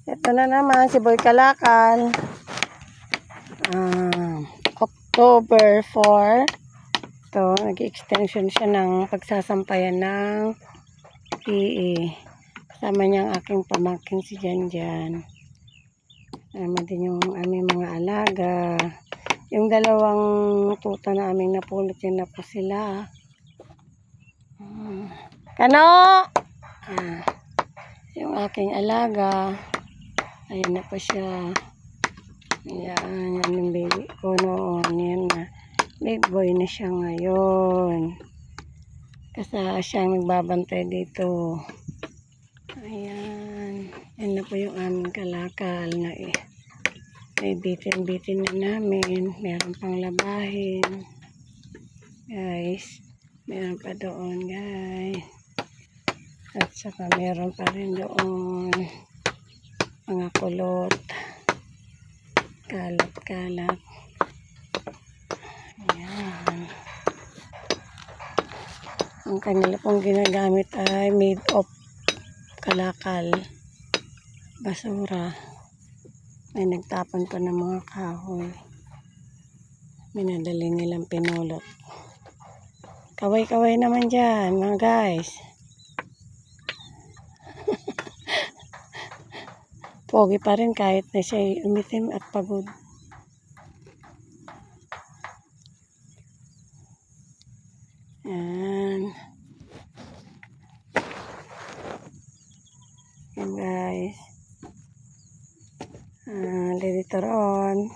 Ito na naman si Boy Kalakal. October 4. Ito, nag-extension siya ng pagsasampayan ng PE. Kasama niya ang aking pamangkin si Janjan. Kasama din yung aming mga alaga. Yung dalawang tuta na aming napulot, yun na po sila. Kano! Yung aking alaga. Ayun na po siya. Ayan, yan yung baby ko noon. Yan na. Big boy na siya ngayon. Kasi siya nagbabantay dito. Ayan. Yan na po yung aming kalakal na may bitin-bitin na namin. Meron pang labahin. Guys. Meron pa doon, guys. At saka meron pa rin doon mga kulot. Kalat-kalat. Ayan. Ang kanila pong ginagamit ay made of kalakal. Basura. May nagtapon pa ng mga kahoy. Minadali nilang pinulot. Kaway-kaway naman dyan, mga guys. Pogi pa rin kahit na siya umitim at pagod. Yan. Yan guys. Later on.